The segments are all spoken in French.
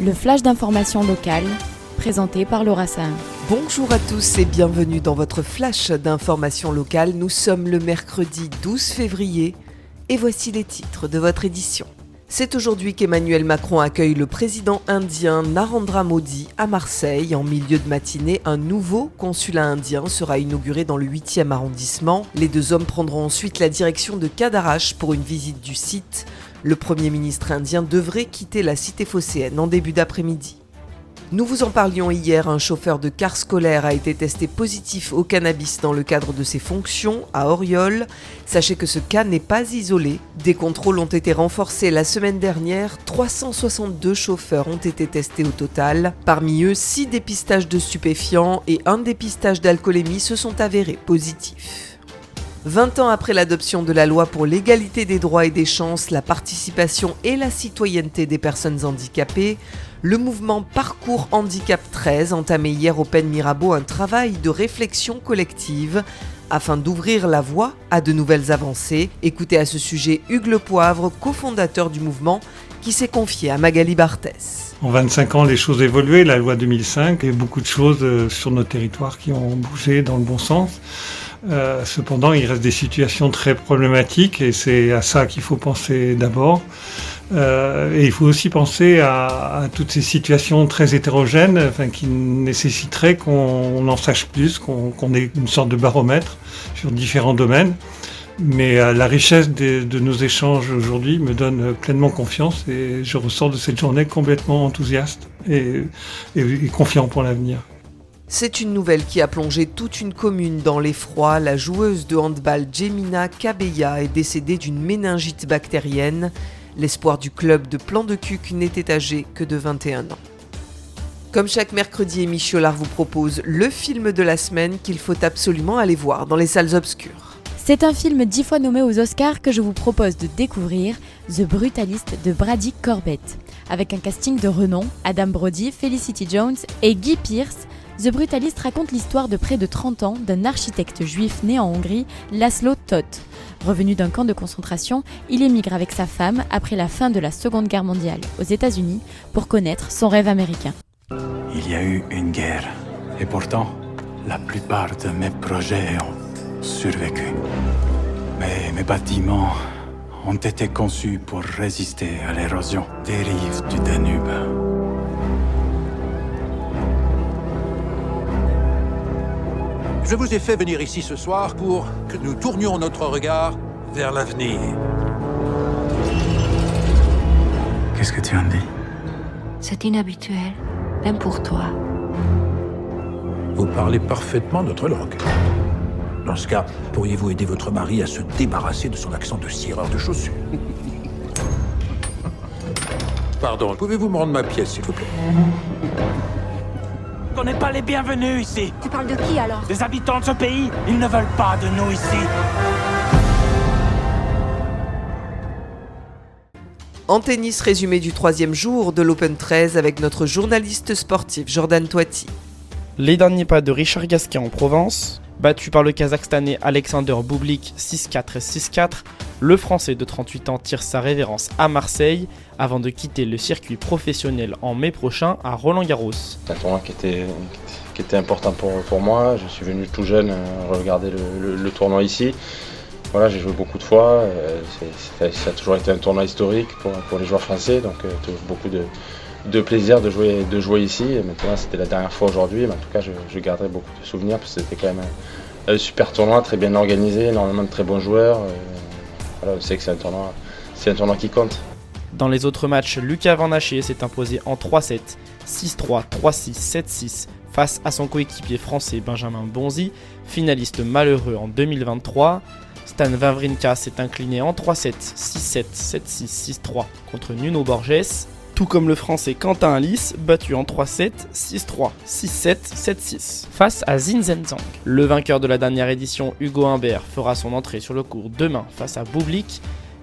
Le flash d'information locale, présenté par Laura Sahin. Bonjour à tous et bienvenue dans votre flash d'information locale. Nous sommes le mercredi 12 février et voici les titres de votre édition. C'est aujourd'hui qu'Emmanuel Macron accueille le président indien Narendra Modi à Marseille. En milieu de matinée, un nouveau consulat indien sera inauguré dans le 8e arrondissement. Les deux hommes prendront ensuite la direction de Cadarache pour une visite du site. Le Premier ministre indien devrait quitter la cité phocéenne en début d'après-midi. Nous vous en parlions hier, un chauffeur de car scolaire a été testé positif au cannabis dans le cadre de ses fonctions à Auriol. Sachez que ce cas n'est pas isolé. Des contrôles ont été renforcés la semaine dernière. 362 chauffeurs ont été testés au total. Parmi eux, 6 dépistages de stupéfiants et un dépistage d'alcoolémie se sont avérés positifs. 20 ans après l'adoption de la loi pour l'égalité des droits et des chances, la participation et la citoyenneté des personnes handicapées, le mouvement Parcours Handicap 13 entamait hier au Pen Mirabeau un travail de réflexion collective afin d'ouvrir la voie à de nouvelles avancées. Écoutez à ce sujet Hugues Le Poivre, cofondateur du mouvement, qui s'est confié à Magali Barthès. En 25 ans, les choses évoluaient, la loi 2005, et beaucoup de choses sur nos territoires qui ont bougé dans le bon sens. Cependant, il reste des situations très problématiques et c'est à ça qu'il faut penser d'abord. Et il faut aussi penser à toutes ces situations très hétérogènes, qui nécessiteraient qu'on en sache plus, qu'on ait une sorte de baromètre sur différents domaines. Mais la richesse de nos échanges aujourd'hui me donne pleinement confiance et je ressors de cette journée complètement enthousiaste et confiant pour l'avenir. C'est une nouvelle qui a plongé toute une commune dans l'effroi. La joueuse de handball Jemina Kabeya est décédée d'une méningite bactérienne. L'espoir du club de Plan-de-Cuc n'était âgé que de 21 ans. Comme chaque mercredi, Amy Chiolard vous propose le film de la semaine qu'il faut absolument aller voir dans les salles obscures. C'est un film 10 fois nommé aux Oscars que je vous propose de découvrir, The Brutalist de Brady Corbett. Avec un casting de renom, Adam Brody, Felicity Jones et Guy Pearce, The Brutalist raconte l'histoire de près de 30 ans d'un architecte juif né en Hongrie, Laszlo Toth. Revenu d'un camp de concentration, il émigre avec sa femme après la fin de la Seconde Guerre mondiale aux États-Unis pour connaître son rêve américain. Il y a eu une guerre et pourtant, la plupart de mes projets ont survécu. Mais mes bâtiments ont été conçus pour résister à l'érosion des rives du Danube. Je vous ai fait venir ici ce soir pour que nous tournions notre regard vers l'avenir. Qu'est-ce que tu en dis? C'est inhabituel, même pour toi. Vous parlez parfaitement notre langue. Dans ce cas, pourriez-vous aider votre mari à se débarrasser de son accent de cireur de chaussures? Pardon, pouvez-vous me rendre ma pièce, s'il vous plaît? On n'est pas les bienvenus ici. Tu parles de qui alors? Les habitants de ce pays, ils ne veulent pas de nous ici. En tennis, résumé du 3e jour de l'Open 13 avec notre journaliste sportif Jordan Toiti. Les derniers pas de Richard Gasquet en Provence, battu par le Kazakhstanais Alexander Bublik 6-4 et 6-4, le Français de 38 ans tire sa révérence à Marseille avant de quitter le circuit professionnel en mai prochain à Roland-Garros. C'est un tournoi qui était important pour moi. Je suis venu tout jeune regarder le tournoi ici. Voilà, j'ai joué beaucoup de fois. Ça a toujours été un tournoi historique pour les joueurs français, donc beaucoup de plaisir de jouer ici. Et maintenant, c'était la dernière fois aujourd'hui, mais en tout cas, je garderai beaucoup de souvenirs parce que c'était quand même un super tournoi, très bien organisé, énormément de très bons joueurs. Voilà, je sais que c'est un tournoi qui compte. Dans les autres matchs, Lucas Van Haché s'est imposé en 3-7, 6-3, 3-6, 7-6 face à son coéquipier français Benjamin Bonzi, finaliste malheureux en 2023. Stan Wawrinka s'est incliné en 3-7, 6-7, 7-6, 6-3 contre Nuno Borges, tout comme le français Quentin Alice, battu en 3-7, 6-3, 6-7, 7-6 face à Zinzenzang. Le vainqueur de la dernière édition, Hugo Humbert, fera son entrée sur le court demain face à Bublik.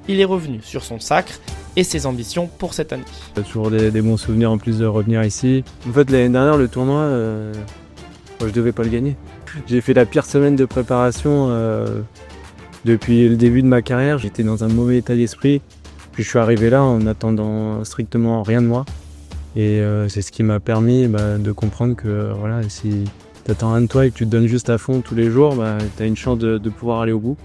Il est revenu sur son sacre et ses ambitions pour cette année. Il y a toujours des bons souvenirs en plus de revenir ici. En fait, l'année dernière, le tournoi, je devais pas le gagner. J'ai fait la pire semaine de préparation depuis le début de ma carrière. J'étais dans un mauvais état d'esprit. Puis je suis arrivé là en n'attendant strictement rien de moi. Et c'est ce qui m'a permis de comprendre que voilà, si t'attends rien de toi et que tu te donnes juste à fond tous les jours, t'as une chance de pouvoir aller au bout.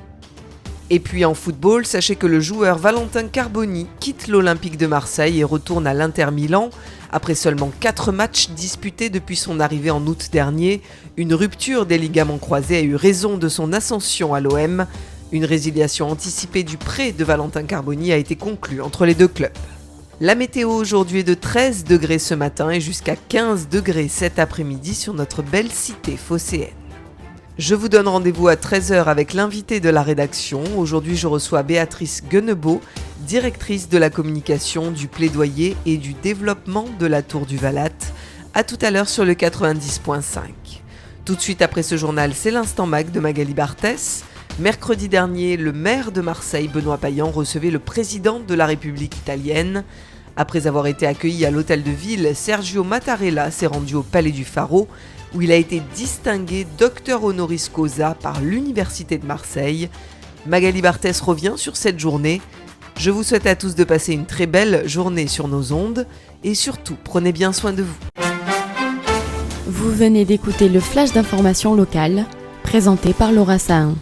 Et puis en football, sachez que le joueur Valentin Carboni quitte l'Olympique de Marseille et retourne à l'Inter Milan. Après seulement 4 matchs disputés depuis son arrivée en août dernier, une rupture des ligaments croisés a eu raison de son ascension à l'OM. Une résiliation anticipée du prêt de Valentin Carboni a été conclue entre les deux clubs. La météo aujourd'hui est de 13 degrés ce matin et jusqu'à 15 degrés cet après-midi sur notre belle cité phocéenne. Je vous donne rendez-vous à 13h avec l'invité de la rédaction. Aujourd'hui, je reçois Béatrice Guennebeau, directrice de la communication, du plaidoyer et du développement de la Tour du Vallat. A tout à l'heure sur le 90.5. Tout de suite après ce journal, c'est l'Instant Mag de Magali Barthès. Mercredi dernier, le maire de Marseille, Benoît Payan, recevait le président de la République italienne. Après avoir été accueilli à l'hôtel de ville, Sergio Mattarella s'est rendu au Palais du Faro, où il a été distingué docteur honoris causa par l'Université de Marseille. Magali Barthès revient sur cette journée. Je vous souhaite à tous de passer une très belle journée sur nos ondes et surtout, prenez bien soin de vous. Vous venez d'écouter le flash d'information locale, présenté par Laura Sahin.